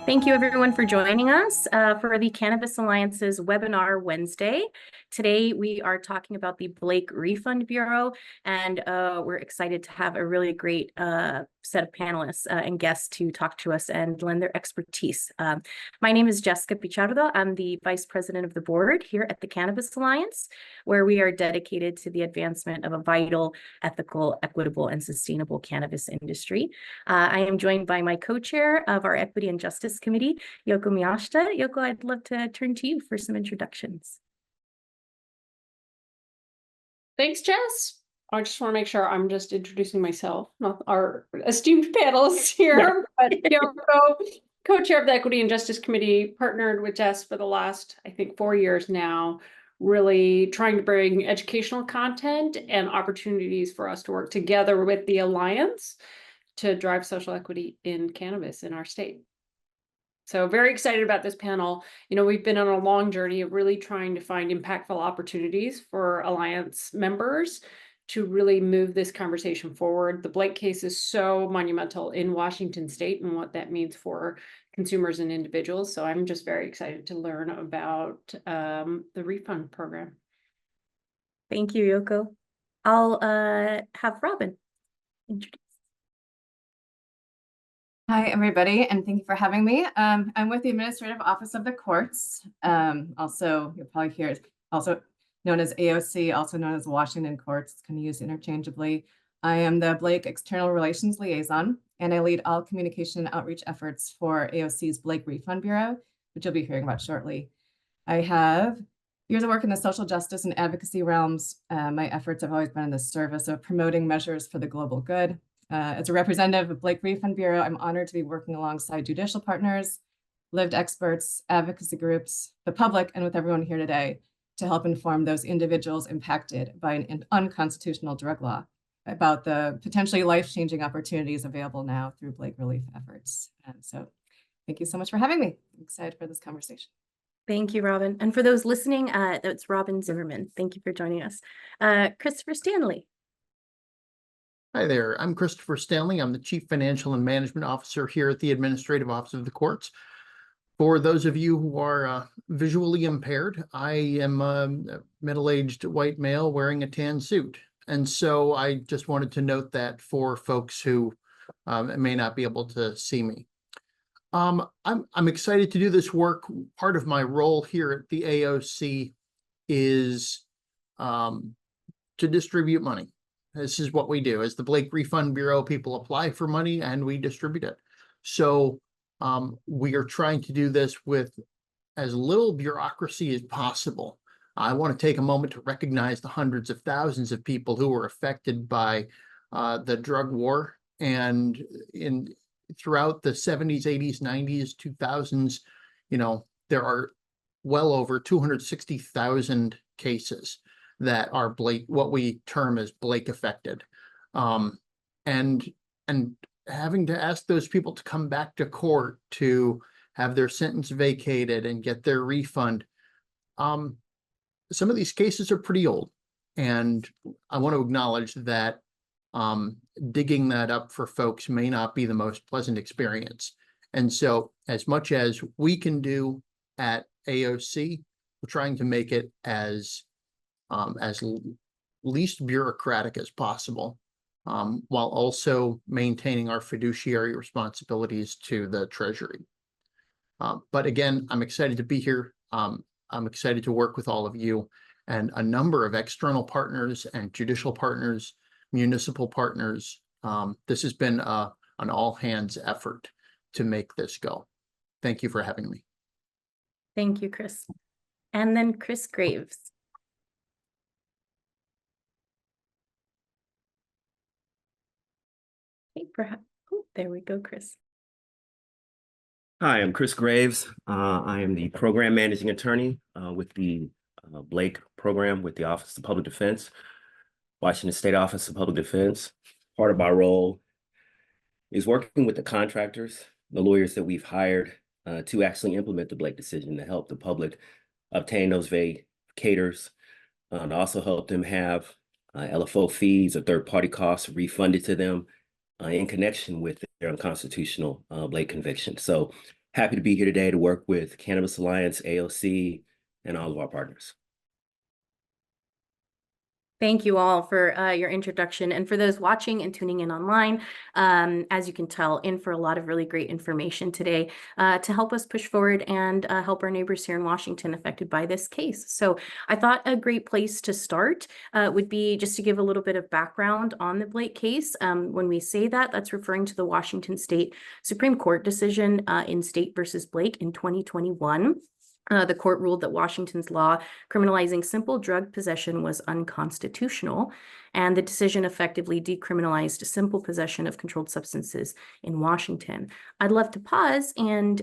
Thank you everyone for joining us for the Cannabis Alliance's webinar Wednesday. Today we are talking about the Blake Refund Bureau, and we're excited to have a really great set of panelists and guests to talk to us and lend their expertise. My name is Jessica Pichardo. I'm the Vice President of the Board here at the Cannabis Alliance, where we are dedicated to the advancement of a vital, ethical, equitable, and sustainable cannabis industry. I am joined by my co-chair of our Equity and Justice Committee, Yoko Miyashita. Yoko, I'd love to turn to you for some introductions. Thanks, Jess. I just want to make sure I'm just introducing myself, not our esteemed panelists here, but Yoko, co-chair of the Equity and Justice Committee, partnered with Jess for the last, I think, 4 years now, really trying to bring educational content and opportunities for us to work together with the Alliance to drive social equity in cannabis in our state. So very excited about this panel. You know, we've been on a long journey of really trying to find impactful opportunities for Alliance members to really move this conversation forward. The Blake case is so monumental in Washington state and what that means for consumers and individuals. So I'm just very excited to learn about the refund program. Thank you, Yoko. I'll have Robin introduce. Hi, everybody, and thank you for having me. I'm with the Administrative Office of the Courts. Also, you'll probably hear it, also known as AOC, also known as Washington Courts. It's kind of used interchangeably. I am the Blake External Relations Liaison, and I lead all communication and outreach efforts for AOC's Blake Refund Bureau, which you'll be hearing about shortly. I have years of work in the social justice and advocacy realms. My efforts have always been in the service of promoting measures for the global good. As a representative of Blake Refund Bureau, I'm honored to be working alongside judicial partners, lived experts, advocacy groups, the public, and with everyone here today to help inform those individuals impacted by an unconstitutional drug law about the potentially life-changing opportunities available now through Blake relief efforts. So thank you so much for having me. I'm excited for this conversation. Thank you, Robin. And for those listening, that's Robin Zimmerman. Thank you for joining us. Christopher Stanley. Hi there, I'm Christopher Stanley. I'm the Chief Financial and Management Officer here at the Administrative Office of the Courts. For those of you who are visually impaired, I am a middle-aged white male wearing a tan suit. And so I just wanted to note that for folks who may not be able to see me. I'm excited to do this work. Part of my role here at the AOC is to distribute money. This is what we do. As the Blake Refund Bureau, people apply for money and we distribute it. So we are trying to do this with as little bureaucracy as possible. I want to take a moment to recognize the hundreds of thousands of people who were affected by the drug war. And throughout the 70s, 80s, 90s, 2000s, you know, there are well over 260,000 cases that are Blake, what we term as Blake affected. And having to ask those people to come back to court to have their sentence vacated and get their refund. Some of these cases are pretty old. And I want to acknowledge that digging that up for folks may not be the most pleasant experience. And so as much as we can do at AOC, we're trying to make it as least bureaucratic as possible, while also maintaining our fiduciary responsibilities to the Treasury. But again, I'm excited to be here. I'm excited to work with all of you and a number of external partners and judicial partners, municipal partners. This has been an all-hands effort to make this go. Thank you for having me. Thank you, Chris. And then Chris Graves. Perhaps. Oh, there we go, Chris. Hi, I'm Chris Graves. I am the program managing attorney with the Blake program with the Office of Public Defense, Washington State Office of Public Defense. Part of my role is working with the contractors, the lawyers that we've hired to actually implement the Blake decision to help the public obtain those vacators, and also help them have LFO fees or third-party costs refunded to them in connection with their unconstitutional Blake conviction. So Happy to be here today to work with Cannabis Alliance, AOC, and all of our partners. Thank you all for your introduction. And for those watching and tuning in online, as you can tell, in for a lot of really great information today to help us push forward and help our neighbors here in Washington affected by this case. So I thought a great place to start would be just to give a little bit of background on the Blake case. When we say that, that's referring to the Washington State Supreme Court decision in State versus Blake in 2021. The court ruled that Washington's law criminalizing simple drug possession was unconstitutional, and the decision effectively decriminalized simple possession of controlled substances in Washington. I'd love to pause and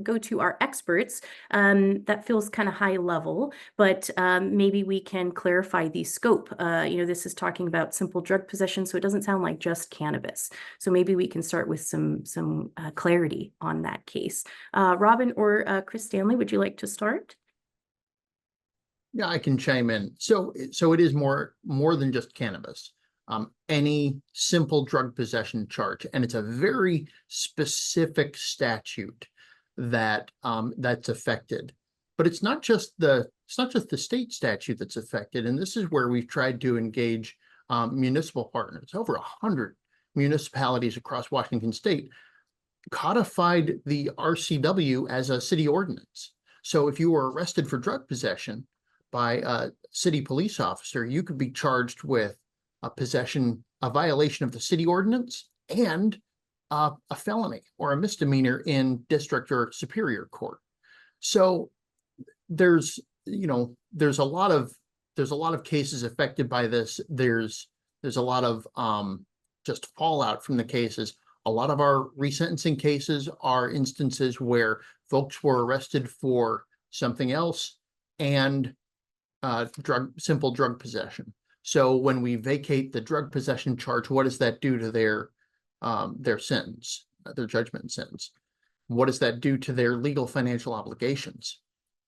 go to our experts. That feels kind of high level, but maybe we can clarify the scope. This is talking about simple drug possession, so it doesn't sound like just cannabis. So maybe we can start with some clarity on that case. Robin or Chris Stanley, would you like to start? Yeah, I can chime in. So it is more than just cannabis. Any simple drug possession charge, and it's a very specific statute that that's affected. But it's not just the state statute that's affected, and this is where we've tried to engage municipal partners. Over 100 municipalities across Washington State codified the RCW as a city ordinance. So if you were arrested for drug possession by a city police officer, you could be charged with a violation of the city ordinance and a felony or a misdemeanor in district or superior court. So there's a lot of cases affected by this. There's a lot of just fallout from the cases. A lot of our resentencing cases are instances where folks were arrested for something else and simple drug possession. So when we vacate the drug possession charge, what does that do to their sentence, their judgment sentence? What does that do to their legal financial obligations?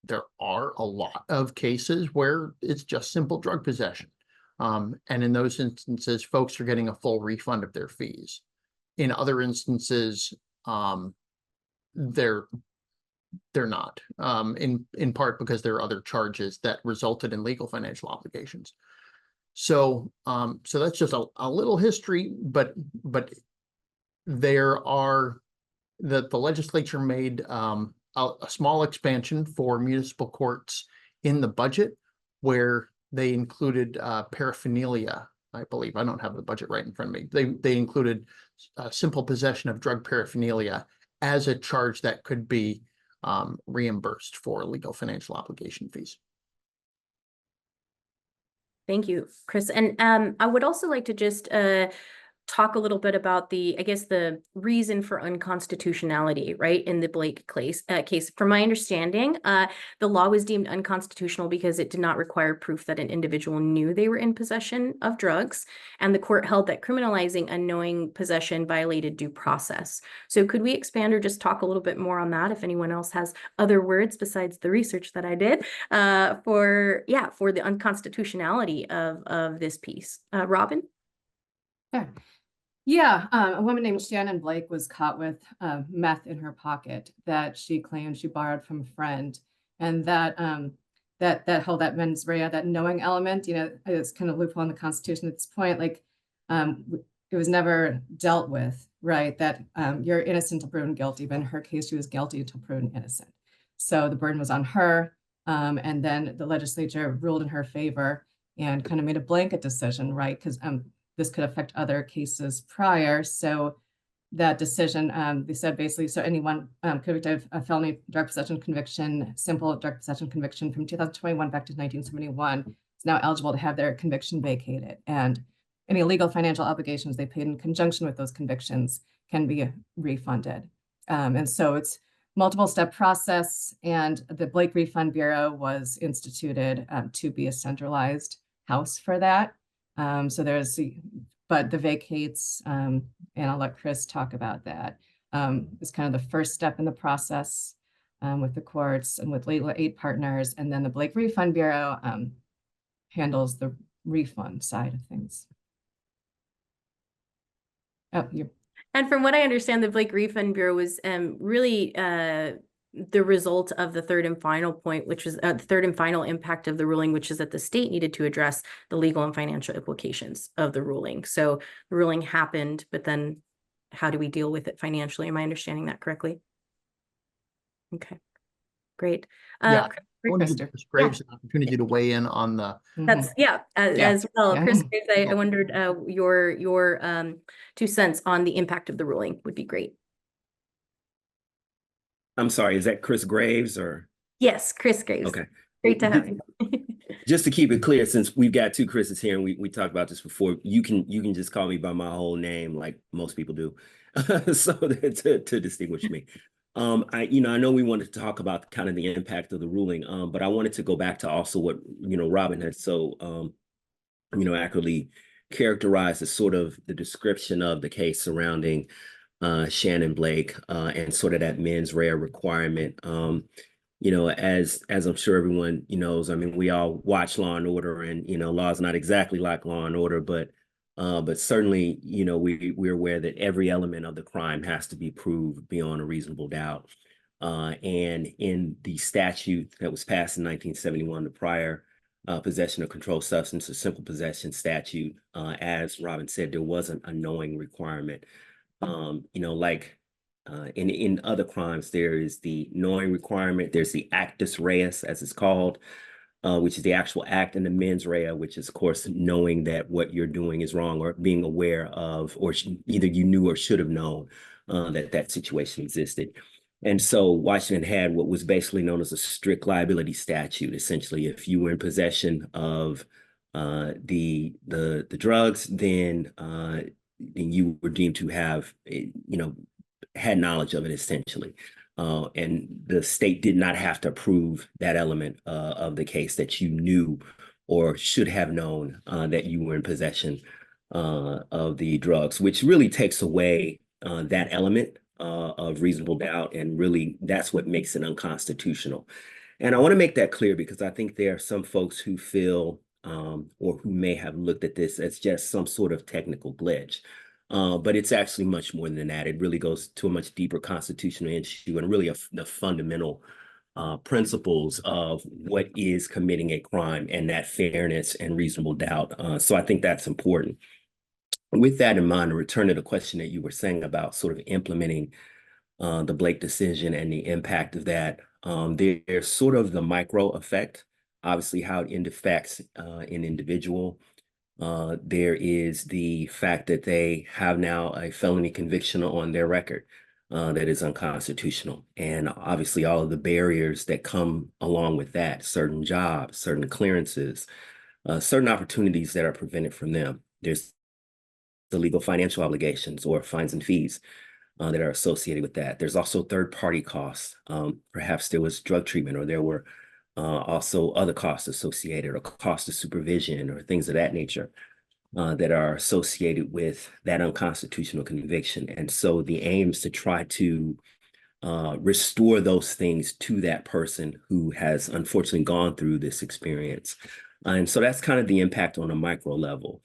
There are a lot of cases where it's just simple drug possession. And in those instances, folks are getting a full refund of their fees. In other instances, they're not, in part because there are other charges that resulted in legal financial obligations. So that's just a little history, but there are the legislature made a small expansion for municipal courts in the budget where they included paraphernalia. I believe, I don't have the budget right in front of me. They included simple possession of drug paraphernalia as a charge that could be reimbursed for legal financial obligation fees. Thank you, Chris. And I would also like to just talk a little bit about the reason for unconstitutionality, right, in the Blake case. From my understanding, the law was deemed unconstitutional because it did not require proof that an individual knew they were in possession of drugs, and the court held that criminalizing unknowing possession violated due process. So could we expand or just talk a little bit more on that, if anyone else has other words besides the research that I did, for the unconstitutionality of this piece? Robin? Sure. Yeah, a woman named Shannon Blake was caught with meth in her pocket that she claimed she borrowed from a friend, and that held that mens rea, that knowing element, it's kind of loophole in the Constitution at this point. Like, it was never dealt with, right? That you're innocent until proven guilty, but in her case, she was guilty until proven innocent. So the burden was on her, and then the legislature ruled in her favor and kind of made a blanket decision, right? Because this could affect other cases prior. So that decision, they said basically, so anyone convicted of a felony drug possession conviction, simple drug possession conviction from 2021 back to 1971 is now eligible to have their conviction vacated. And any legal financial obligations they paid in conjunction with those convictions can be refunded. And so it's multiple step process, and the Blake Refund Bureau was instituted to be a centralized house for that. So but the vacates, and I'll let Chris talk about that, is kind of the first step in the process with the courts and with legal aid partners. And then the Blake Refund Bureau handles the refund side of things. Oh, And from what I understand, the Blake Refund Bureau was really the result of the third and final point, which was the third and final impact of the ruling, which is that the state needed to address the legal and financial implications of the ruling. So the ruling happened, but then how do we deal with it financially? Am I understanding that correctly? Okay, great. Yeah. I want to Kristen. give Chris Graves an opportunity to weigh in on the, That's Yeah. as well. Yeah. Chris Graves, I wondered your 2 cents on the impact of the ruling would be great. I'm sorry, is that Chris Graves or? Yes, Chris Graves. Okay. Great to have you. Just to keep it clear, since we've got two Chris's here and we talked about this before, you can just call me by my whole name like most people do. So to distinguish me. I know we wanted to talk about kind of the impact of the ruling, but I wanted to go back to also what Robin had so accurately characterized as sort of the description of the case surrounding Shannon Blake and sort of that mens rea requirement. As I'm sure everyone knows, I mean, we all watch Law and Order, and law is not exactly like Law and Order, but certainly, we're aware that every element of the crime has to be proved beyond a reasonable doubt. And in the statute that was passed in 1971, the prior possession of controlled substance, a simple possession statute, as Robin said, there wasn't a knowing requirement. In other crimes, there is the knowing requirement. There's the actus reus, as it's called, which is the actual act, and the mens rea, which is, of course, knowing that what you're doing is wrong, or being aware of, or either you knew or should have known that situation existed. And so Washington had what was basically known as a strict liability statute. Essentially, if you were in possession of the drugs, then you were deemed to have, had knowledge of it, essentially. And the state did not have to prove that element of the case, that you knew or should have known that you were in possession of the drugs, which really takes away that element of reasonable doubt. And really, that's what makes it unconstitutional. And I want to make that clear because I think there are some folks who feel or who may have looked at this as just some sort of technical glitch. But it's actually much more than that. It really goes to a much deeper constitutional issue and really the fundamental principles of what is committing a crime and that fairness and reasonable doubt. So I think that's important. With that in mind, to return to the question that you were saying about sort of implementing the Blake decision and the impact of that, there's sort of the micro effect, obviously how it affects an individual. There is the fact that they have now a felony conviction on their record that is unconstitutional. And obviously all of the barriers that come along with that, certain jobs, certain clearances, certain opportunities that are prevented from them. There's the legal financial obligations or fines and fees that are associated with that. There's also third-party costs. Perhaps there was drug treatment, or there were also other costs associated, or cost of supervision, or things of that nature that are associated with that unconstitutional conviction. And so the aim is to try to restore those things to that person who has unfortunately gone through this experience. And so that's kind of the impact on a micro level.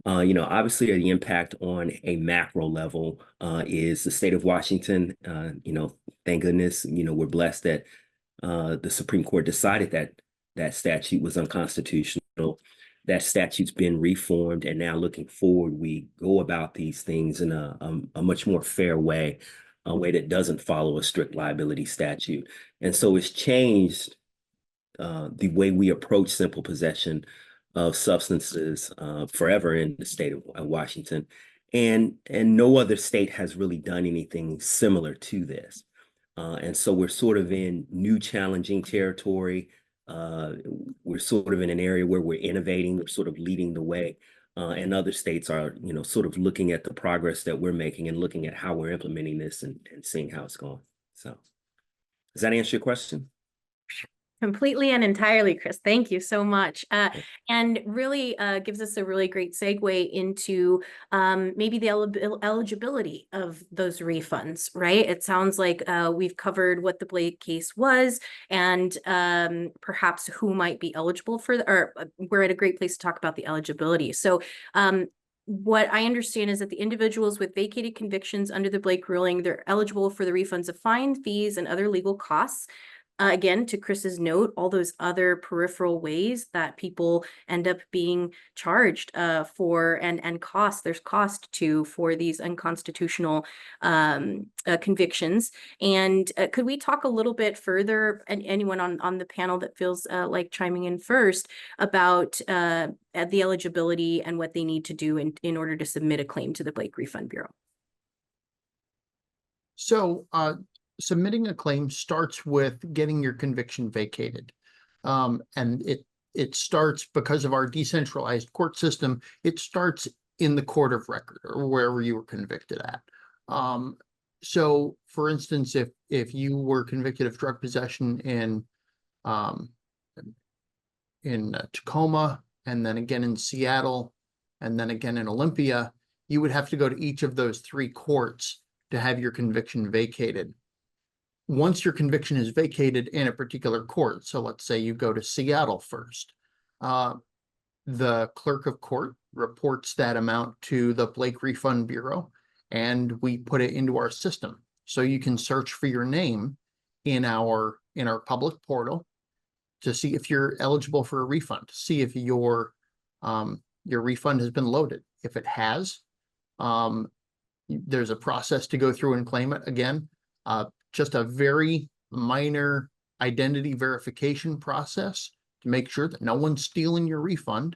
Obviously the impact on a macro level is the state of Washington. Thank goodness, we're blessed that the Supreme Court decided that that statute was unconstitutional. That statute's been reformed, and now looking forward, we go about these things in a much more fair way, a way that doesn't follow a strict liability statute. And so it's changed the way we approach simple possession of substances forever in the state of Washington. And no other state has really done anything similar to this. And so we're sort of in new challenging territory. We're sort of in an area where we're innovating, we're sort of leading the way. And other states are, sort of looking at the progress that we're making and looking at how we're implementing this and seeing how it's going. So does that answer your question? Completely and entirely, Chris. Thank you so much. And really gives us a really great segue into maybe the eligibility of those refunds, right? It sounds like we've covered what the Blake case was and perhaps who might be eligible for, or we're at a great place to talk about the eligibility. So what I understand is that the individuals with vacated convictions under the Blake ruling, they're eligible for the refunds of fines, fees, and other legal costs. Again, to Chris's note, all those other peripheral ways that people end up being charged for and cost, there's cost to for these unconstitutional convictions. And could we talk a little bit further, and anyone on the panel that feels like chiming in first, about the eligibility and what they need to do in order to submit a claim to the Blake Refund Bureau? So submitting a claim starts with getting your conviction vacated. And it starts because of our decentralized court system. It starts in the court of record or wherever you were convicted at. So for instance, if you were convicted of drug possession in Tacoma, and then again in Seattle, and then again in Olympia, you would have to go to each of those 3 courts to have your conviction vacated. Once your conviction is vacated in a particular court, so let's say you go to Seattle first, the clerk of court reports that amount to the Blake Refund Bureau, and we put it into our system. So you can search for your name in our public portal to see if you're eligible for a refund, to see if your refund has been loaded. If it has, there's a process to go through and claim it. Again, just a very minor identity verification process to make sure that no one's stealing your refund.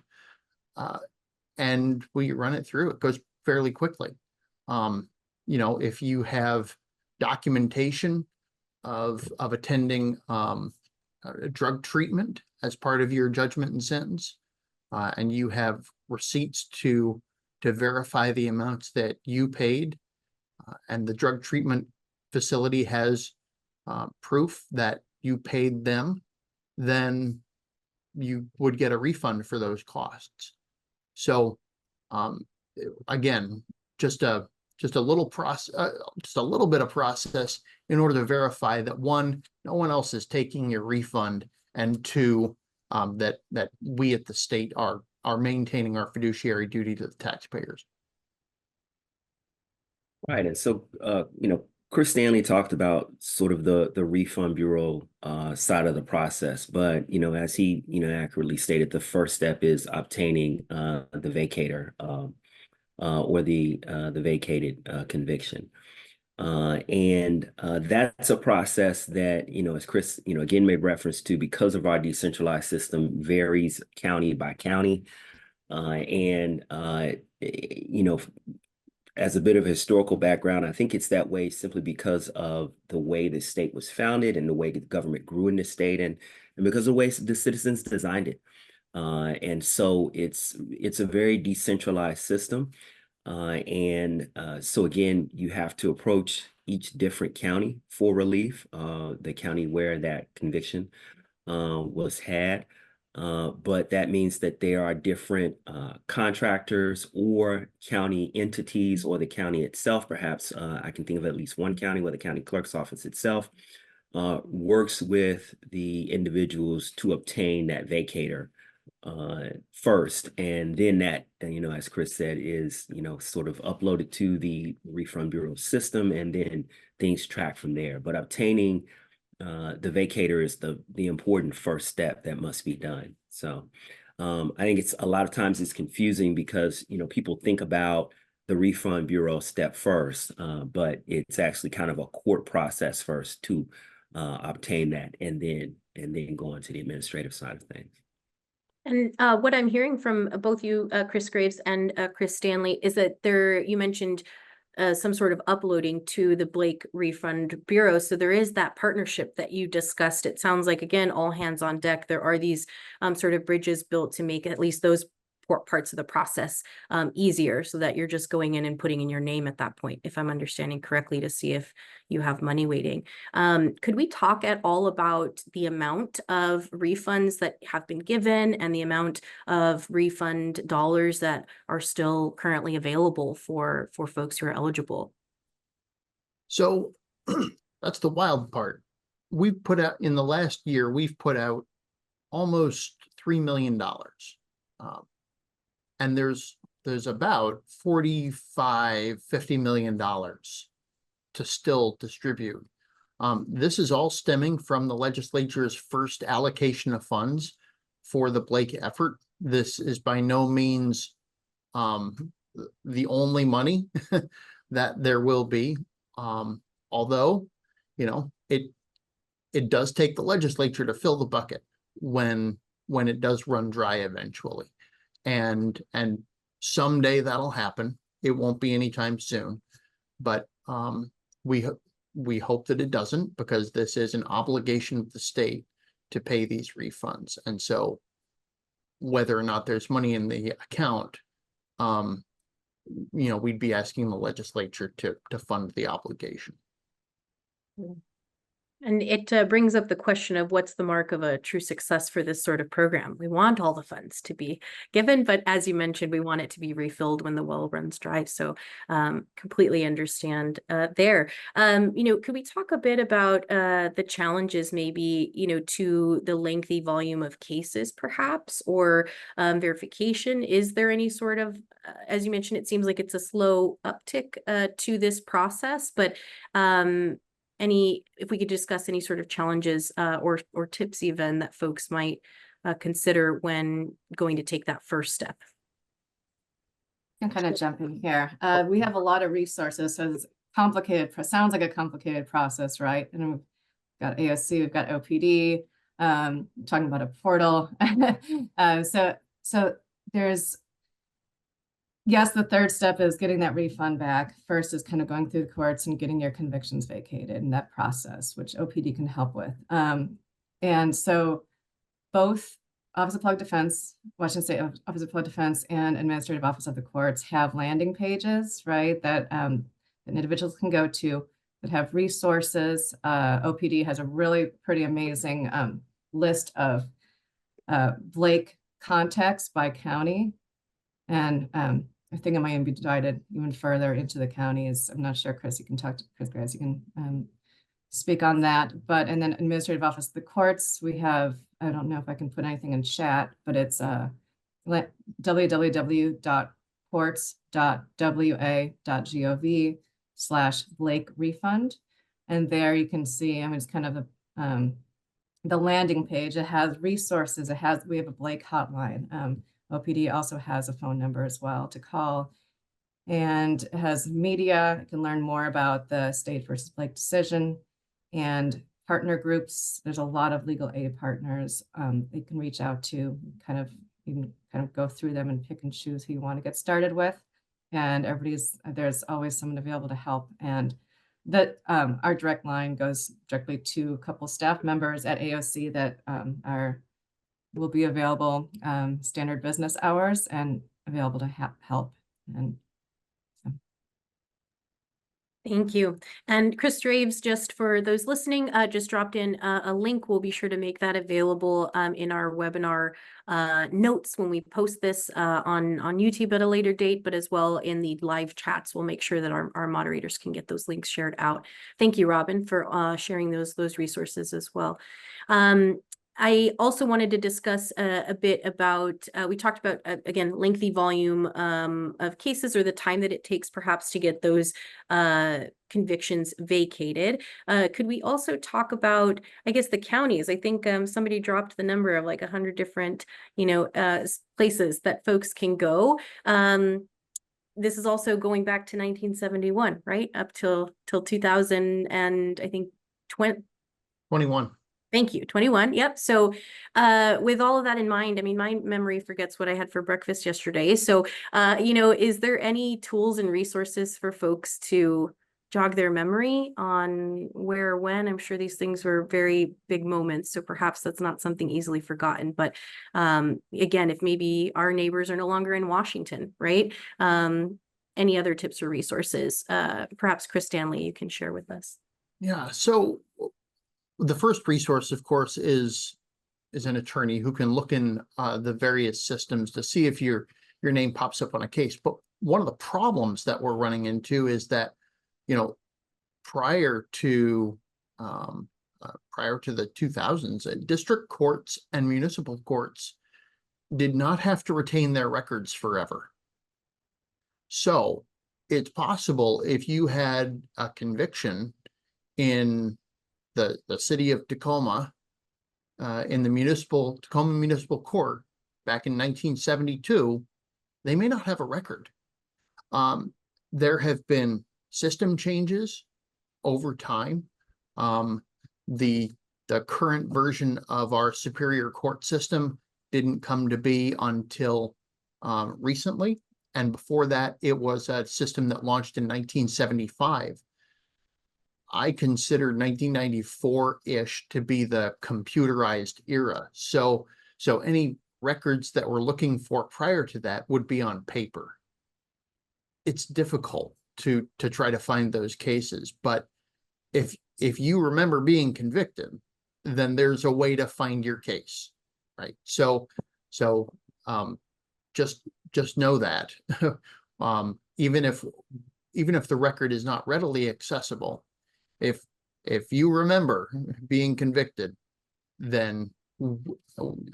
And we run it through. It goes fairly quickly. If you have documentation of attending drug treatment as part of your judgment and sentence, and you have receipts to verify the amounts that you paid, and the drug treatment facility has proof that you paid them, then you would get a refund for those costs. So again, just a little process, just a little bit of process in order to verify that, 1, no one else is taking your refund, and 2, that we at the state are maintaining our fiduciary duty to the taxpayers. Right. And so, Chris Stanley talked about sort of the Refund Bureau side of the process, but, as he, accurately stated, the first step is obtaining the vacator or the vacated conviction. And that's a process that, as Chris, again, made reference to, because of our decentralized system, varies county by county. As a bit of a historical background, I think it's that way simply because of the way the state was founded and the way the government grew in the state, and because of the way the citizens designed it. And so it's a very decentralized system. So again, you have to approach each different county for relief, the county where that conviction was had. But that means that there are different contractors or county entities, or the county itself, perhaps. I can think of at least one county where the county clerk's office itself works with the individuals to obtain that vacator first. And then that, as Chris said, is, sort of uploaded to the Refund Bureau system, and then things track from there. But obtaining the vacator is the important first step that must be done. So I think it's a lot of times it's confusing because, people think about the Refund Bureau step first, but it's actually kind of a court process first to obtain that, and then go on to the administrative side of things. And what I'm hearing from both you, Chris Graves and Chris Stanley, is that you mentioned some sort of uploading to the Blake Refund Bureau. So there is that partnership that you discussed. It sounds like, again, all hands on deck. There are these sort of bridges built to make at least those parts of the process easier, so that you're just going in and putting in your name at that point, if I'm understanding correctly, to see if you have money waiting. Could we talk at all about the amount of refunds that have been given and the amount of refund dollars that are still currently available for folks who are eligible? So that's the wild part. We've put out, in the last year, we've put out almost $3 million. And there's there's about $50 million to still distribute. This is all stemming from the legislature's first allocation of funds for the Blake effort. This is by no means the only money that there will be. Although, it does take the legislature to fill the bucket when it does run dry eventually. And someday that'll happen. It won't be anytime soon, but we hope that it doesn't, because this is an obligation of the state to pay these refunds. And so whether or not there's money in the account, we'd be asking the legislature to fund the obligation. And it brings up the question of what's the mark of a true success for this sort of program. We want all the funds to be given, but as you mentioned, we want it to be refilled when the well runs dry. So completely understand there. Could we talk a bit about the challenges maybe, to the lengthy volume of cases perhaps, or verification? Is there any sort of, as you mentioned, it seems like it's a slow uptick to this process, but if we could discuss any sort of challenges or tips even that folks might consider when going to take that first step. I can kind of jump in here. We have a lot of resources, so it's complicated. Sounds like a complicated process, right? And we've got AOC, we've got OPD, talking about a portal. So there's, yes, the third step is getting that refund back. First is kind of going through the courts and getting your convictions vacated in that process, which OPD can help with. And so both Office of Public Defense, Washington State Office of Public Defense, and Administrative Office of the Courts have landing pages, right, that individuals can go to that have resources. OPD has a really pretty amazing list of Blake contacts by county. And I think it might be divided even further into the counties. I'm not sure, Chris, you can talk to Chris Graves, you can speak on that. But, and then Administrative Office of the Courts, we have, I don't know if I can put anything in chat, but it's www.courts.wa.gov/Blake refund. And there you can see, it's kind of the landing page. It has resources. We have a Blake hotline. OPD also has a phone number as well to call, and it has media. You can learn more about the state versus Blake decision and partner groups. There's a lot of legal aid partners they can reach out to, you can go through them and pick and choose who you want to get started with. And there's always someone available to help. And that our direct line goes directly to a couple staff members at AOC that will be available standard business hours and available to help. And so. Thank you. And Chris Graves, just for those listening, just dropped in a link. We'll be sure to make that available in our webinar notes when we post this on YouTube at a later date, but as well in the live chats. We'll make sure that our moderators can get those links shared out. Thank you, Robin, for sharing those resources as well. I also wanted to discuss a bit about, we talked about, again, lengthy volume of cases, or the time that it takes perhaps to get those convictions vacated. Could we also talk about, I guess, the counties? I think somebody dropped the number of like 100 different, places that folks can go. This is also going back to 1971, right? Up till 2000 and I think 21. Thank you. 21. Yep. So with all of that in mind, my memory forgets what I had for breakfast yesterday. So, is there any tools and resources for folks to jog their memory on where or when? I'm sure these things were very big moments, so perhaps that's not something easily forgotten. But again, if maybe our neighbors are no longer in Washington, right? Any other tips or resources? Perhaps Chris Stanley, you can share with us. Yeah. So the first resource, of course, is an attorney who can look in the various systems to see if your name pops up on a case. But one of the problems that we're running into is that, prior to the 2000s, district courts and municipal courts did not have to retain their records forever. So it's possible if you had a conviction in the city of Tacoma, in the Tacoma Municipal Court back in 1972, they may not have a record. There have been system changes over time. The current version of our Superior Court system didn't come to be until recently. And before that, it was a system that launched in 1975. I consider 1994-ish to be the computerized era. So any records that we're looking for prior to that would be on paper. It's difficult to try to find those cases, but if you remember being convicted, then there's a way to find your case, right? So just know that even if the record is not readily accessible, if you remember being convicted, then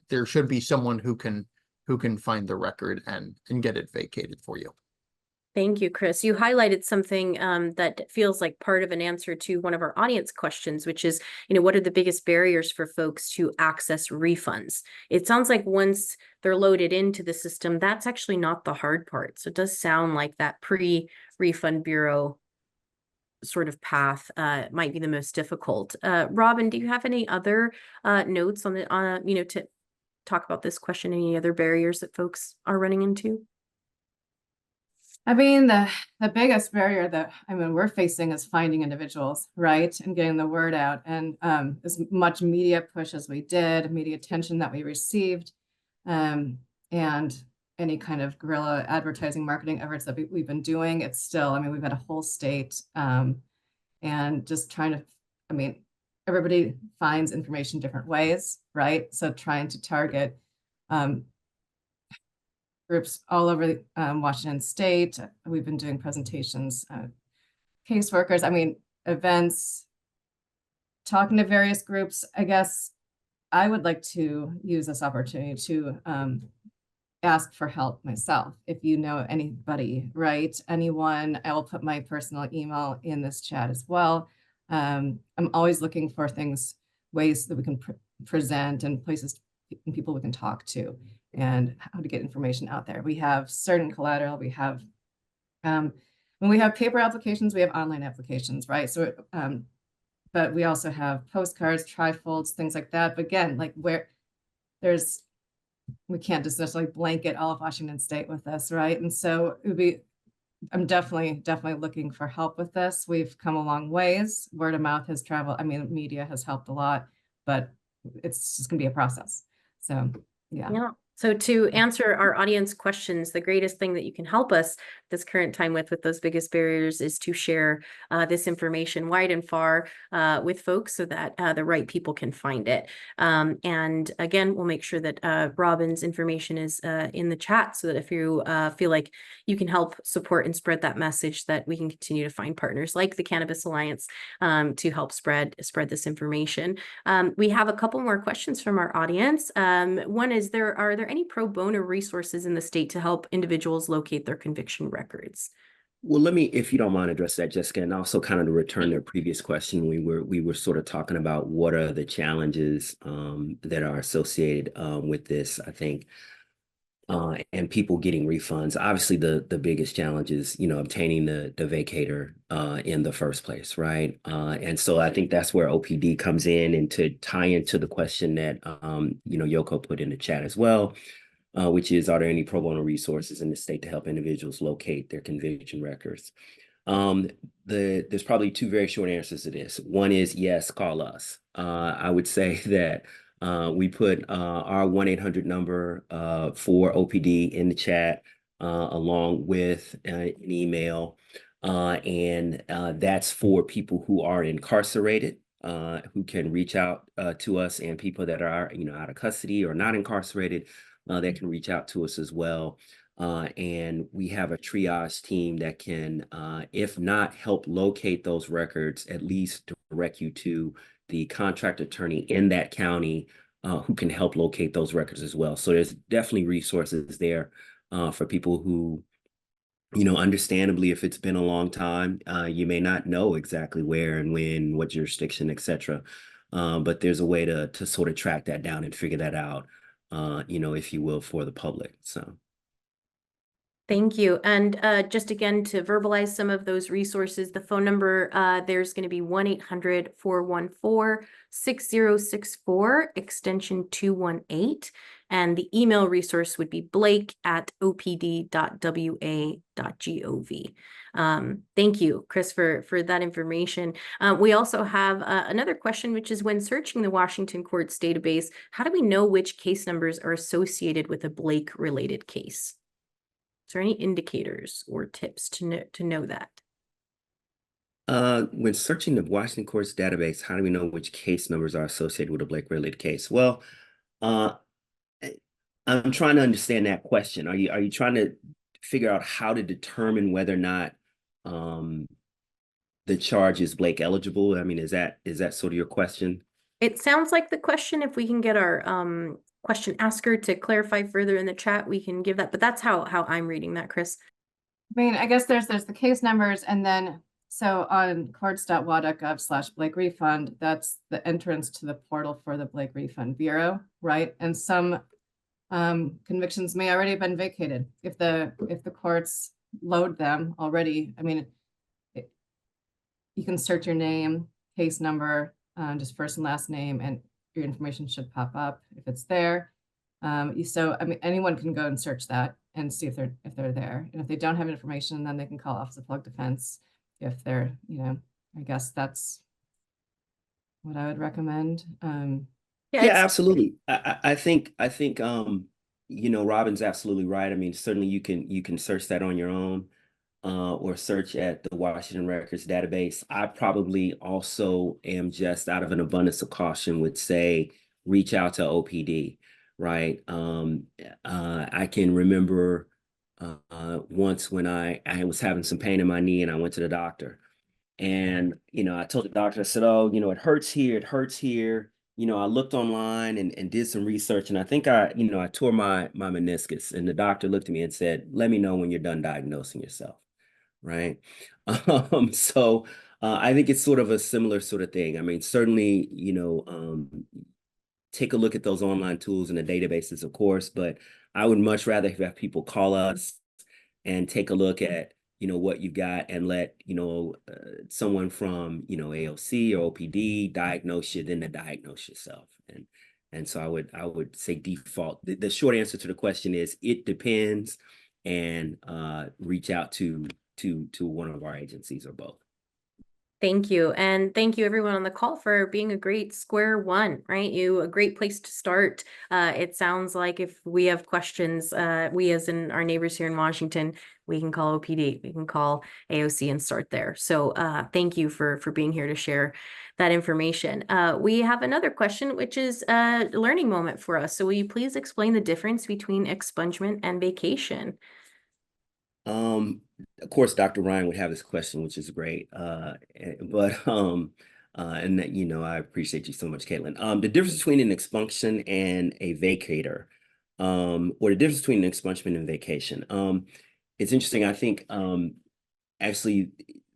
there should be someone who can find the record and get it vacated for you. Thank you, Chris. You highlighted something that feels like part of an answer to one of our audience questions, which is, what are the biggest barriers for folks to access refunds? It sounds like once they're loaded into the system, that's actually not the hard part. So it does sound like that pre-refund bureau sort of path might be the most difficult. Robin, do you have any other notes on to talk about this question? Any other barriers that folks are running into? I mean, the biggest barrier that we're facing is finding individuals, right, and getting the word out. And as much media push as we did, media attention that we received, and any kind of guerrilla advertising marketing efforts that we've been doing, it's still, we've had a whole state, and just trying to, everybody finds information different ways, right? So trying to target groups all over Washington State. We've been doing presentations, caseworkers, events, talking to various groups. I guess I would like to use this opportunity to ask for help myself. If you know anybody, right? Anyone, I will put my personal email in this chat as well. I'm always looking for ways that we can present and places and people we can talk to, and how to get information out there. We have certain collateral. We have, when we have paper applications, we have online applications, right? So, but we also have postcards, trifolds, things like that. But again, like we can't just necessarily blanket all of Washington State with this, right? And so I'm definitely looking for help with this. We've come a long ways. Word of mouth has traveled. Media has helped a lot, but it's just gonna be a process. So, yeah. So to answer our audience questions, the greatest thing that you can help us this current time with those biggest barriers is to share this information wide and far with folks so that the right people can find it. And again, we'll make sure that Robin's information is in the chat so that if you feel like you can help support and spread that message, that we can continue to find partners like the Cannabis Alliance to help spread this information. We have a couple more questions from our audience. One is, are there any pro bono resources in the state to help individuals locate their conviction records? Well, let me, if you don't mind, address that, Jessica, and also kind of to return to a previous question. We were sort of talking about what are the challenges that are associated with this, I think, and people getting refunds. Obviously, the biggest challenge is, obtaining the vacator in the first place, right? And so I think that's where OPD comes in, and to tie into the question that Yoko put in the chat as well, which is, are there any pro bono resources in the state to help individuals locate their conviction records? There's probably two very short answers to this. One is yes, call us. I would say that we put our 1-800 number for OPD in the chat along with an email, and that's for people who are incarcerated, who can reach out to us, and people that are out of custody or not incarcerated that can reach out to us as well. And we have a triage team that can, if not help locate those records, at least direct you to the contract attorney in that county who can help locate those records as well. So there's definitely resources there for people who understandably, if it's been a long time, you may not know exactly where and when, what jurisdiction, etc. But there's a way to sort of track that down and figure that out, if you will, for the public. So. Thank you. And just again, to verbalize some of those resources, the phone number, there's going to be 1-800-414-6064, extension 218. And the email resource would be blake@opd.wa.gov. Thank you, Chris, for that information. We also have another question, which is when searching the Washington Courts database, how do we know which case numbers are associated with a Blake-related case? Is there any indicators or tips to know that? When searching the Washington Courts database, how do we know which case numbers are associated with a Blake-related case? Well, I'm trying to understand that question. Are you trying to figure out how to determine whether or not the charge is Blake eligible? I mean, is that sort of your question? It sounds like the question. If we can get our question asker to clarify further in the chat, we can give that. But that's how I'm reading that, Chris. I mean, I guess there's the case numbers, and then so on courts.wa.gov/Blake refund, that's the entrance to the portal for the Blake Refund Bureau, right? And some convictions may already have been vacated if the courts load them already. I mean, you can search your name, case number, just first and last name, and your information should pop up if it's there. So I mean, anyone can go and search that and see if they're there. And if they don't have information, then they can call Office of Public Defense if they're, I guess that's what I would recommend. Yeah, absolutely. I think Robin's absolutely right. I mean, certainly you can search that on your own, or search at the Washington Records database. I probably also am, just out of an abundance of caution, would say reach out to OPD, right? I can remember once when I was having some pain in my knee and I went to the doctor. And, I told the doctor, I said, oh, it hurts here, it hurts here. I looked online and did some research, and I think I tore my meniscus. And the doctor looked at me and said, let me know when you're done diagnosing yourself. Right. So I think it's sort of a similar sort of thing. I mean, certainly, take a look at those online tools and the databases, of course, but I would much rather have people call us and take a look at what you got, and let someone from AOC or OPD diagnose you than to diagnose yourself. And so I would say default. The short answer to the question is it depends, and reach out to one of our agencies or both. Thank you. And thank you everyone on the call for being a great square one, right? A great place to start. It sounds like if we have questions, we as in our neighbors here in Washington, we can call OPD, we can call AOC and start there. So thank you for being here to share that information. We have another question, which is a learning moment for us. So will you please explain the difference between expungement and vacation? Of course, Dr. Ryan would have this question, which is great. But and that, I appreciate you so much, Caitlin. The difference between an expunction and a vacator, or the difference between an expungement and vacation. It's interesting. I think actually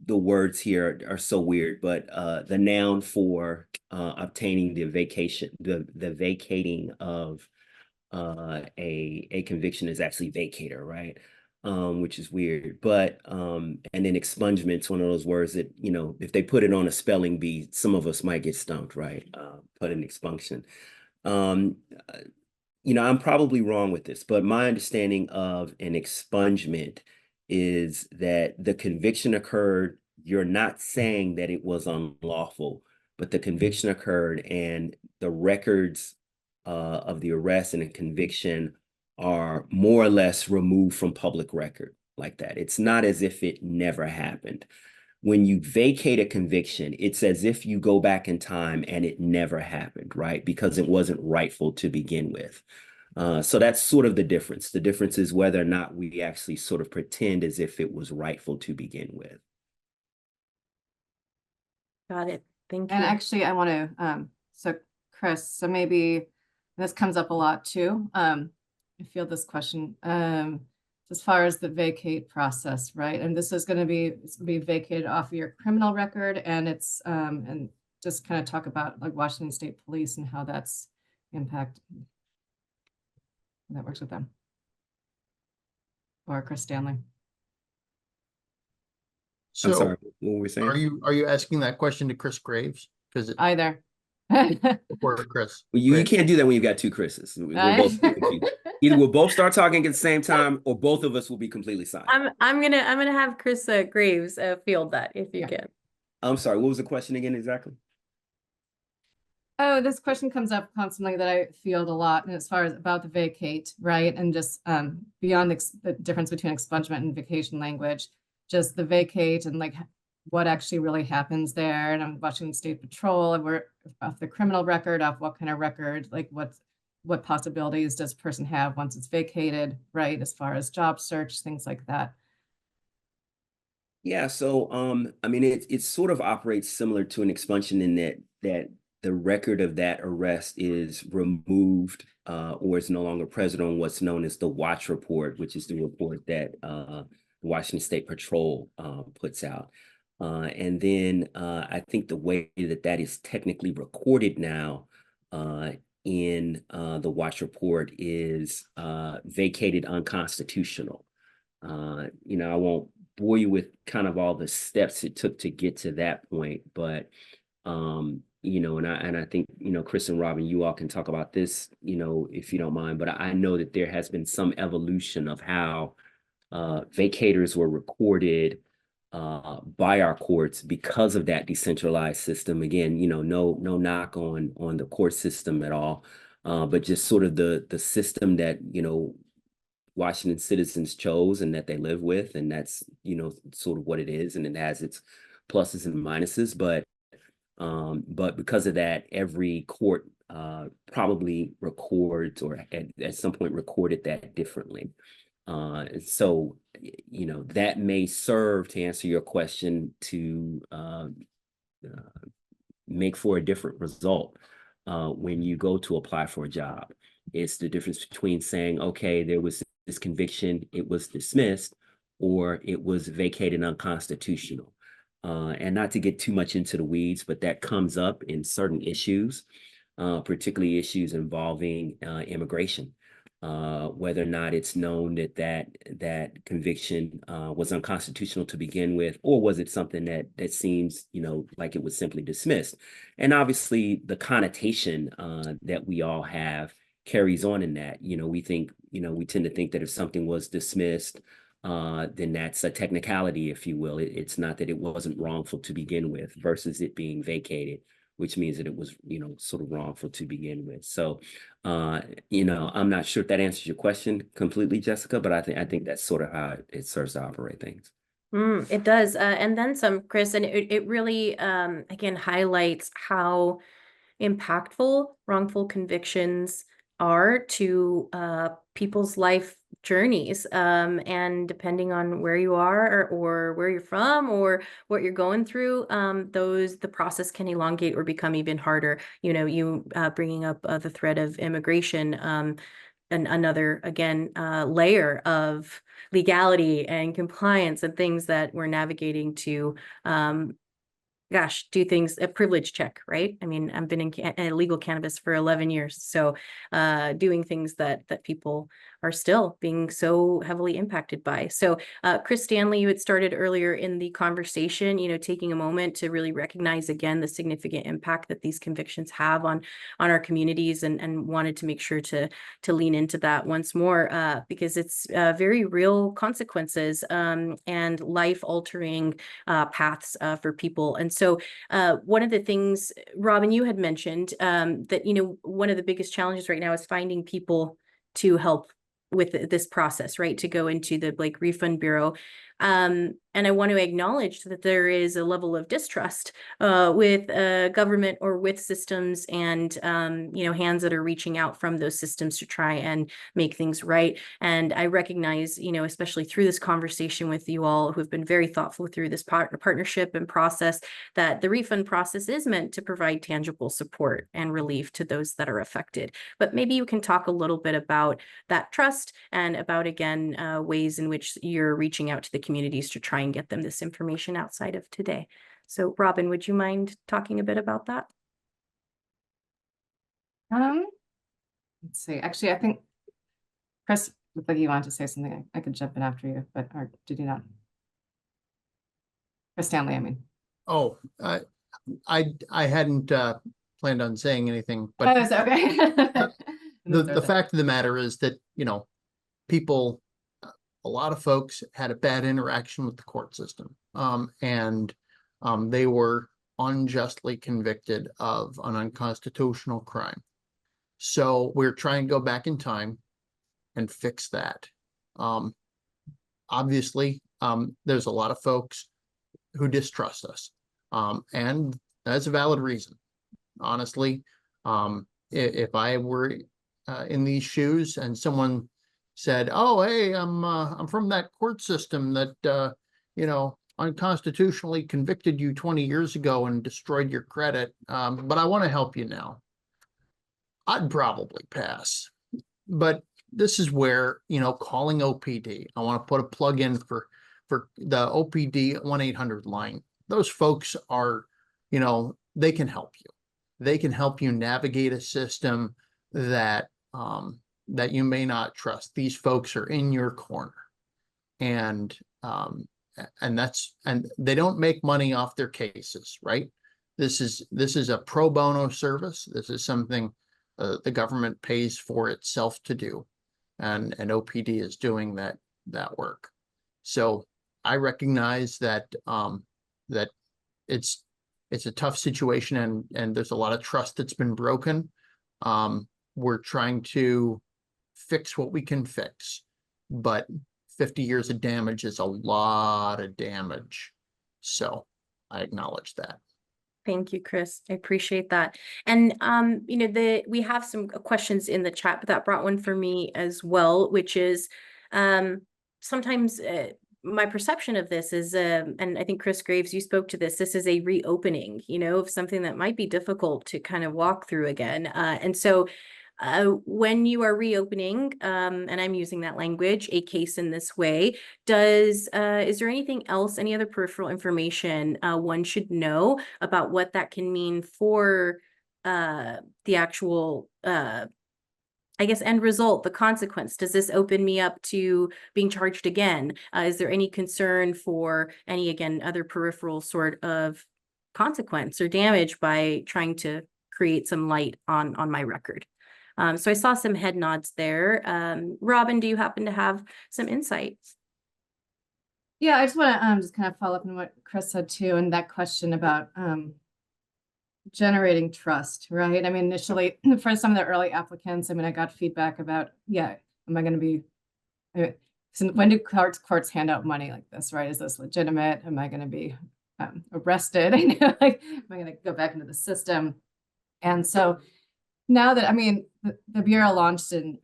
the words here are so weird, but the noun for obtaining the vacation, the vacating of a conviction is actually vacator, right? Which is weird. But and then expungement's one of those words that, if they put it on a spelling bee, some of us might get stumped, right? Put an expunction. I'm probably wrong with this, but my understanding of an expungement is that the conviction occurred. You're not saying that it was unlawful, but the conviction occurred, and the records of the arrest and the conviction are more or less removed from public record like that. It's not as if it never happened. When you vacate a conviction, it's as if you go back in time and it never happened, right? Because it wasn't rightful to begin with. So that's sort of the difference. The difference is whether or not we actually sort of pretend as if it was rightful to begin with. Got it. Thank you. And actually, I want to, so Chris, so maybe this comes up a lot too. I feel this question. as far as the vacate process, right? And this is going to be vacated off of your criminal record, and it's and just kind of talk about like Washington State Police and how that's that works with them. Or Chris Stanley. I'm So sorry, what were we saying? are you asking that question to Chris Graves? Because it Either. or Chris. Well, you Graves. can't do that when you've got two Chris's. We'll both be confused. Either we'll both start talking at the same time, or both of us will be completely silent. I'm gonna have Chris Graves field that if you Yeah. can. I'm sorry, what was the question again exactly? Oh, this question comes up constantly that I field a lot, and as far as about the vacate, right? And just beyond the difference between expungement and vacation language, just the vacate and like what actually really happens there. And I'm watching State Patrol, and we're off the criminal record, off what kind of record, like what possibilities does person have once it's vacated, right? As far as job search, things like that. Yeah, so I mean it sort of operates similar to an expunction in that the record of that arrest is removed or is no longer present on what's known as the watch report, which is the report that the Washington State Patrol puts out. And then I think the way that that is technically recorded now in the watch report is vacated unconstitutional. You know, I won't bore you with kind of all the steps it took to get to that point, but you know, and I think, you know, Chris and Robin, you all can talk about this, you know, if you don't mind, but I know that there has been some evolution of how vacators were recorded by our courts because of that decentralized system. Again, you know, no knock on the court system at all, but just sort of the system that, you know, Washington citizens chose and that they live with, and that's, you know, sort of what it is, and it has its pluses and minuses, but because of that, every court probably records or at some point recorded that differently. So, you know, that may serve to answer your question to make for a different result when you go to apply for a job. It's the difference between saying, okay, there was this conviction, it was dismissed, or it was vacated unconstitutional. And not to get too much into the weeds, but that comes up in certain issues, particularly issues involving immigration. Whether or not it's known that that conviction was unconstitutional to begin with, or was it something that seems, you know, like it was simply dismissed. And obviously the connotation that we all have carries on in that. You know, we think, you know, we tend to think that if something was dismissed, then that's a technicality, if you will. It's not that it wasn't wrongful to begin with versus it being vacated, which means that it was, you know, sort of wrongful to begin with. So, you know, I'm not sure if that answers your question completely, Jessica, but I think that's sort of how it serves to operate things. It does. And then some, Chris, and it really, again, highlights how impactful wrongful convictions are to people's life journeys. And depending on where you are or where you're from or what you're going through, the process can elongate or become even harder. You know, you bringing up the threat of immigration, and another, again, layer of legality and compliance and things that we're navigating to do things, a privilege check, right? I mean, I've been in illegal cannabis for 11 years. So doing things that people are still being so heavily impacted by. So Chris Stanley, you had started earlier in the conversation, you know, taking a moment to really recognize again the significant impact that these convictions have on our communities, and wanted to make sure to lean into that once more because it's very real consequences and life-altering paths for people. And so one of the things, Robin, you had mentioned that, you know, one of the biggest challenges right now is finding people to help with this process, right? To go into the Blake Refund Bureau. And And I want to acknowledge that there is a level of distrust with government or with systems, and hands that are reaching out from those systems to try and make things right. And I recognize, especially through this conversation with you all who have been very thoughtful through this partnership and process, that the refund process is meant to provide tangible support and relief to those that are affected. But maybe you can talk a little bit about that trust and about, again, ways in which you're reaching out to the communities to try and get them this information outside of today. So Robin, would you mind talking a bit about that? Let's see. Actually, I think Chris looked like you wanted to say something. I could jump in after you, but or did you not? Chris Stanley, I mean. Oh, I hadn't planned on saying anything, but Oh, so, okay. the fact of the matter is that, people, a lot of folks had a bad interaction with the court system, and they were unjustly convicted of an unconstitutional crime. So we're trying to go back in time and fix that. Obviously, there's a lot of folks who distrust us, and that's a valid reason. Honestly, if I were in these shoes and someone said, "Oh, hey, I'm from that court system that unconstitutionally convicted you 20 years ago and destroyed your credit, but I want to help you now," I'd probably pass. But this is where, calling OPD, I want to put a plug in for the OPD 1-800 line. Those folks are, they can help you. They can help you navigate a system that that you may not trust. These folks are in your corner, and they don't make money off their cases, right? This is a pro bono service. This is something the government pays for itself to do, and OPD is doing that work. So I recognize that that it's a tough situation, and there's a lot of trust that's been broken. We're trying to fix what we can fix, but 50 years of damage is a lot of damage. So I acknowledge that. Thank you, Chris. I appreciate that. And we have some questions in the chat, but that brought one for me as well, which is sometimes my perception of this is, and I think Chris Graves, you spoke to this is a reopening, of something that might be difficult to kind of walk through again. And so when you are reopening, and I'm using that language, a case in this way, is there anything else, any other peripheral information one should know about what that can mean for the actual, I guess, end result, the consequence? Does this open me up to being charged again? Is there any concern for any, again, other peripheral sort of consequence or damage by trying to create some light on my record? So I saw some head nods there. Robin, do you happen to have some insights? Yeah, I just want to just kind of follow up on what Chris said too, and that question about generating trust, right? I mean, initially for some of the early applicants, I got feedback about, am I going to be, so when do courts hand out money like this, right? Is this legitimate? Am I going to be arrested? Am I going to go back into the system? And so now that, the Bureau launched in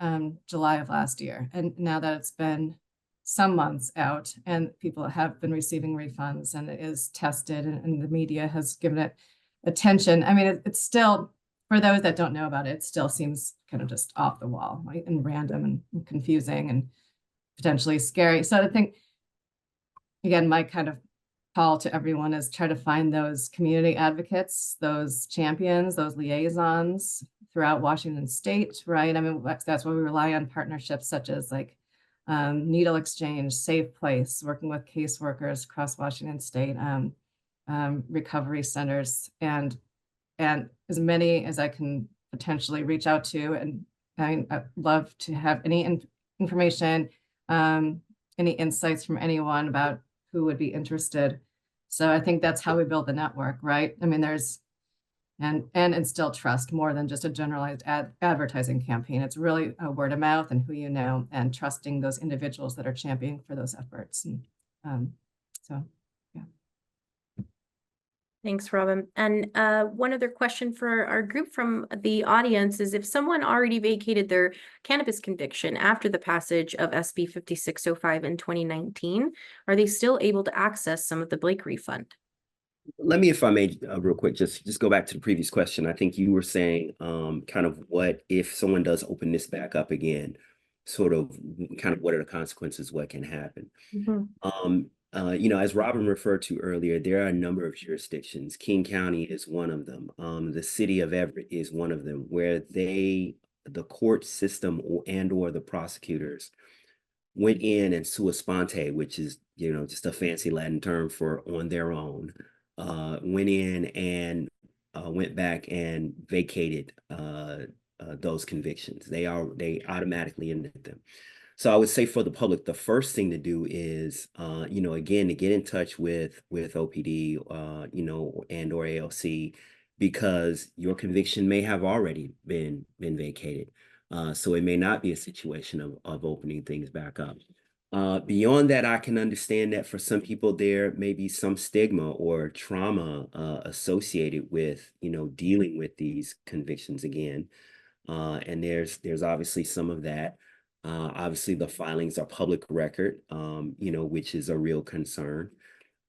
July of last year, and now that it's been some months out and people have been receiving refunds and it is tested, and the media has given it attention. It's still, for those that don't know about it, it still seems kind of just off the wall, right? And random and confusing and potentially scary. So I think, again, my kind of call to everyone is try to find those community advocates, those champions, those liaisons throughout Washington State, right? That's why we rely on partnerships such as like Needle Exchange, Safe Place, working with caseworkers across Washington State, recovery centers, and as many as I can potentially reach out to. And I'd love to have any information, any insights from anyone about who would be interested. So I think that's how we build the network, right? There's and instill trust more than just a generalized advertising campaign. It's really a word of mouth and who you know, and trusting those individuals that are championing for those efforts. And So Thanks, Robin. And one other question for our group from the audience is if someone already vacated their cannabis conviction after the passage of SB 5605 in 2019, are they still able to access some of the Blake refund? Let me, if I may, real quick, just go back to the previous question. I think you were saying kind of what if someone does open this back up again, sort of kind of what are the consequences, what can happen. You know, as Robin referred to earlier, there are a number of jurisdictions. King County is one of them. The city of Everett is one of them, where the court system or the prosecutors went in and sua sponte, which is, you know, just a fancy Latin term for on their own, went in and went back and vacated those convictions. They automatically ended them. So I would say for the public, the first thing to do is, you know, again, to get in touch with OPD, you know, and or ALC, because your conviction may have already been vacated. So it may not be a situation of opening things back up. Beyond that, I can understand that for some people, there may be some stigma or trauma associated with, you know, dealing with these convictions again. And there's obviously some of that. Obviously, the filings are public record, you know, which is a real concern.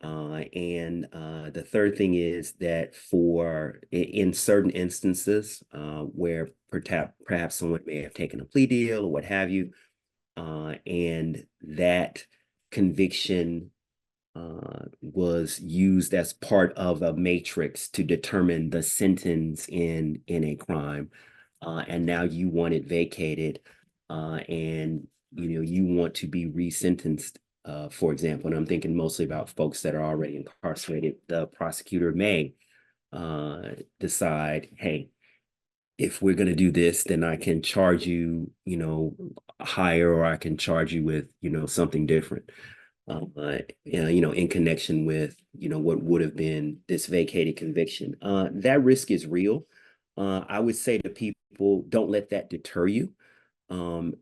And the third thing is that in certain instances where perhaps someone may have taken a plea deal or what have you, and that conviction was used as part of a matrix to determine the sentence in a crime, and now you want it vacated, and you know you want to be resentenced, for example, and I'm thinking mostly about folks that are already incarcerated. The prosecutor may decide, hey, if we're going to do this, then I can charge you, you know, higher, or I can charge you with, you know, something different. You know, in connection with, you know, what would have been this vacated conviction. That risk is real. I would say to people, don't let that deter you.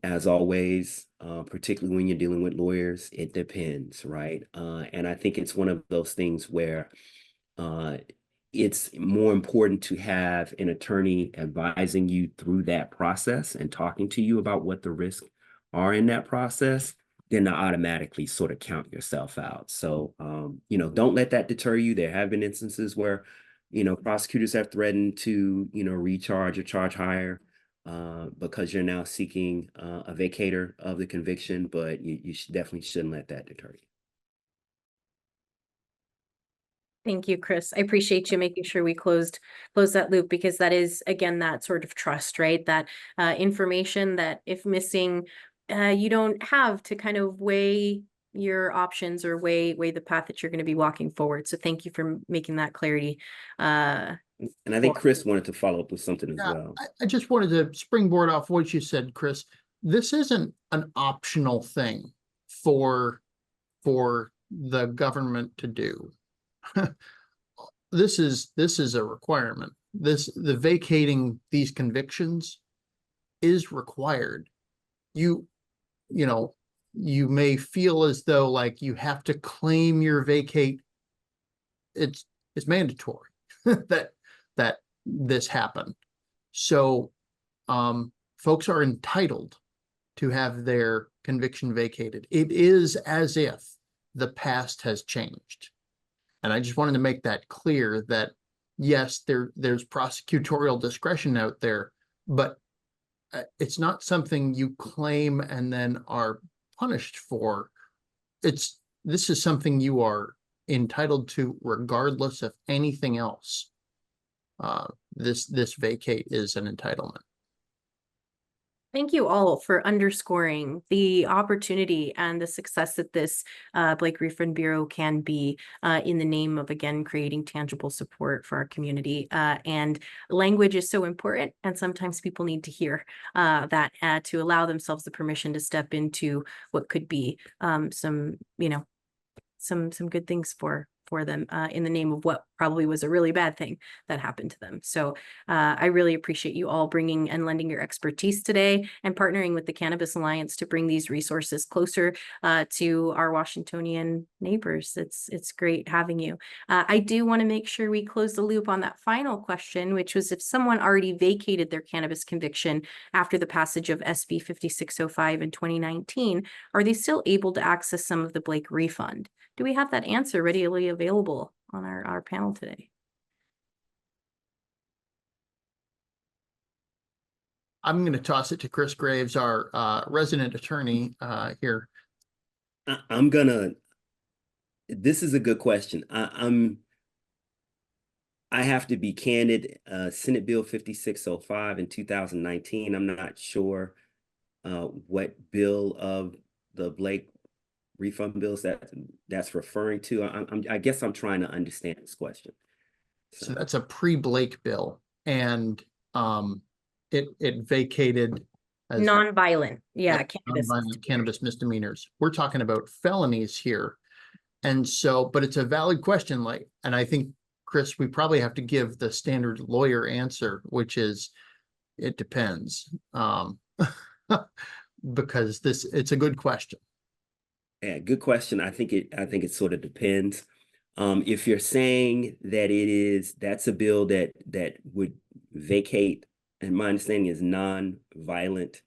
As always, particularly when you're dealing with lawyers, it depends, right? And I think it's one of those things where it's more important to have an attorney advising you through that process and talking to you about what the risks are in that process than to automatically sort of count yourself out. So, you know, don't let that deter you. There have been instances where, you know, prosecutors have threatened to, you know, recharge or charge higher because you're now seeking a vacator of the conviction, but you definitely shouldn't let that deter you. Thank you, Chris. I appreciate you making sure we close that loop, because that is, again, that sort of trust, right? That information that if missing, you don't have to kind of weigh your options or weigh the path that you're going to be walking forward. So thank you for making that clarity. And I think Chris wanted to follow up with something as well. I just wanted to springboard off what you said, Chris. This isn't an optional thing for the government to do. This is a requirement. The vacating these convictions is required. You know, you may feel as though like you have to claim your vacate. It's mandatory that this happened. So folks are entitled to have their conviction vacated. It is as if the past has changed. And I just wanted to make that clear that yes, there's prosecutorial discretion out there, but it's not something you claim and then are punished for. This is something you are entitled to regardless of anything else. This vacate is an entitlement. Thank you all for underscoring the opportunity and the success that this Blake Refund Bureau can be in the name of, again, creating tangible support for our community. And language is so important, and sometimes people need to hear that to allow themselves the permission to step into what could be some, you know, some good things for for them in the name of what probably was a really bad thing that happened to them. So I really appreciate you all bringing and lending your expertise today and partnering with the Cannabis Alliance to bring these resources closer to our Washingtonian neighbors. It's great having you. I do want to make sure we close the loop on that final question, which was if someone already vacated their cannabis conviction after the passage of SB 5605 in 2019, are they still able to access some of the Blake refund? Do we have that answer readily available on our panel today? I'm going to toss it to Chris Graves, our resident attorney here. I'm gonna, this is a good question. I have to be candid. Senate Bill 5605 in 2019, I'm not sure what bill of the Blake refund bills that's referring to. I guess I'm trying to understand this question. So that's a pre-Blake bill, and it vacated as Non-violent, yeah, nonviolent cannabis misdemeanors. We're talking about felonies here. And so, but it's a valid question, like, and I think, Chris, we probably have to give the standard lawyer answer, which is, it depends. Because it's a good question. Yeah, good question. I think it sort of depends. If you're saying that that's a bill that would vacate, and my understanding is non-violent,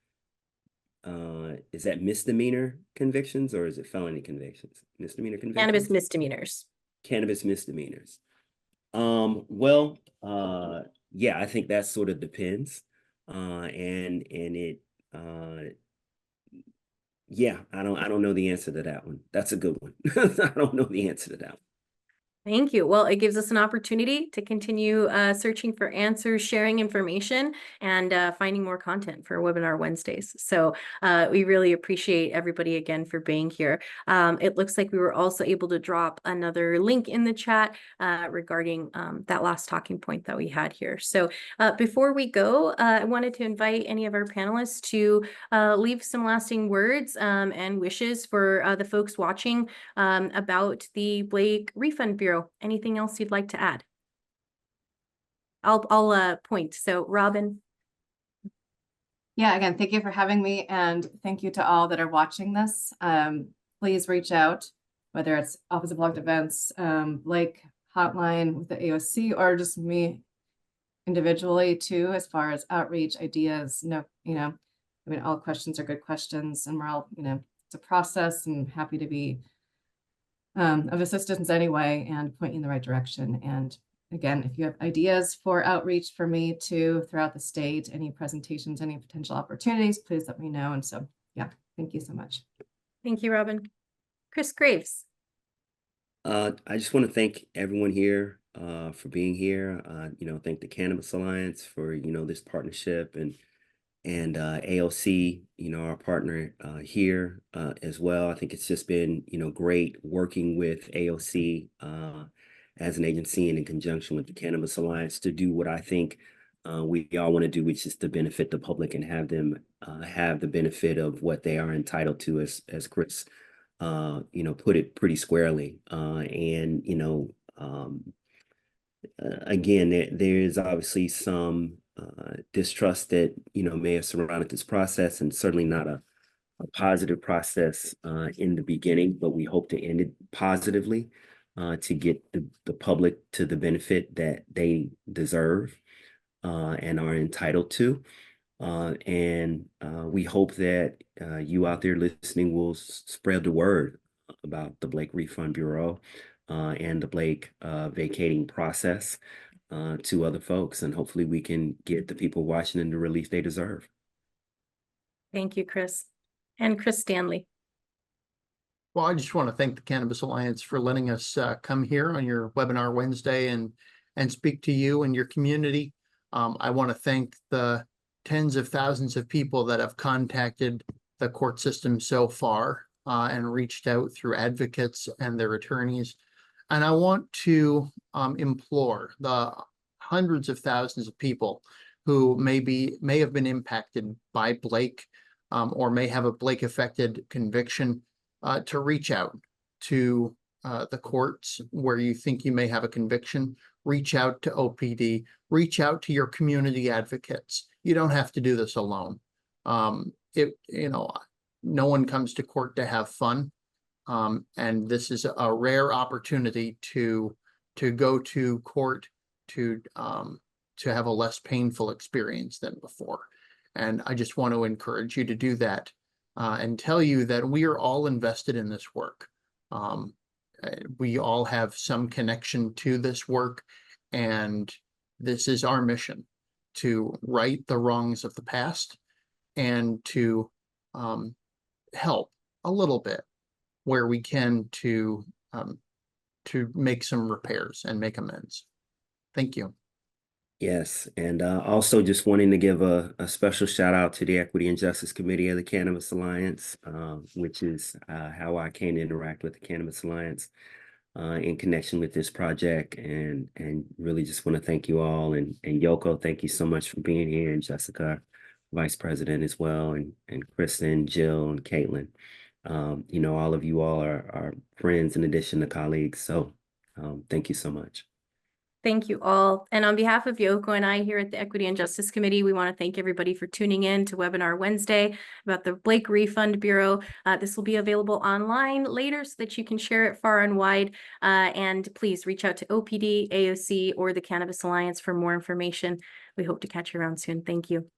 is that misdemeanor convictions or is it felony convictions? Misdemeanor convictions? Cannabis misdemeanors. Cannabis misdemeanors. Well, yeah, I think that sort of depends. And it yeah, I don't know the answer to that one. That's a good one. I don't know the answer to that one. Thank you. Well, it gives us an opportunity to continue searching for answers, sharing information, and finding more content for Webinar Wednesdays. So we really appreciate everybody again for being here. It looks like we were also able to drop another link in the chat regarding that last talking point that we had here. So before we go, I wanted to invite any of our panelists to leave some lasting words and wishes for the folks watching about the Blake Refund Bureau. Anything else you'd like to add? I'll point. So Robin. Yeah, again, thank you for having me, and thank you to all that are watching this. Please reach out, whether it's Office of Public Defense, Blake Hotline with the AOC, or just me individually too, as far as outreach, ideas. I mean, all questions are good questions, and we're all, it's a process, and happy to be of assistance anyway and point you in the right direction. And again, if you have ideas for outreach for me too throughout the state, any presentations, any potential opportunities, please let me know. And so, yeah, thank you so much. Thank you, Robin. Chris Graves. I just want to thank everyone here for being here. Thank the Cannabis Alliance for, this partnership, and AOC, our partner here as well. I think it's just been, great working with AOC as an agency and in conjunction with the Cannabis Alliance to do what I think we all want to do, which is to benefit the public and have them have the benefit of what they are entitled to, as Chris, put it pretty squarely. Again, there's obviously some distrust that may have surrounded this process, and certainly not a positive process in the beginning, but we hope to end it positively to get the public to the benefit that they deserve and are entitled to. We hope that you out there listening will spread the word about the Blake Refund Bureau and the Blake vacating process to other folks, and hopefully we can get the people of Washington the relief they deserve. Thank you, Chris. And Chris Stanley. Well, I just want to thank the Cannabis Alliance for letting us come here on your webinar Wednesday and speak to you and your community. I want to thank the tens of thousands of people that have contacted the court system so far and reached out through advocates and their attorneys. And I want to implore the hundreds of thousands of people who may have been impacted by Blake or may have a Blake affected conviction to reach out to the courts where you think you may have a conviction, reach out to OPD, reach out to your community advocates. You don't have to do this alone. No one comes to court to have fun. And this is a rare opportunity to go to court to have a less painful experience than before. And I just want to encourage you to do that and tell you that we are all invested in this work. We all have some connection to this work, and this is our mission to right the wrongs of the past and to help a little bit where we can to make some repairs and make amends. Thank you. Yes, and also just wanting to give a special shout out to the Equity and Justice Committee of the Cannabis Alliance, which is how I came to interact with the Cannabis Alliance in connection with this project, and really just want to thank you all, and Yoko, thank you so much for being here, and Jessica, Vice President as well, and Kristen, Jill, and Caitlin. All of you all are friends in addition to colleagues, so thank you so much. Thank you all. And on behalf of Yoko and I here at the Equity and Justice Committee, we want to thank everybody for tuning in to Webinar Wednesday about the Blake Refund Bureau. This will be available online later so that you can share it far and wide. And please reach out to OPD, AOC, or the Cannabis Alliance for more information. We hope to catch you around soon. Thank you.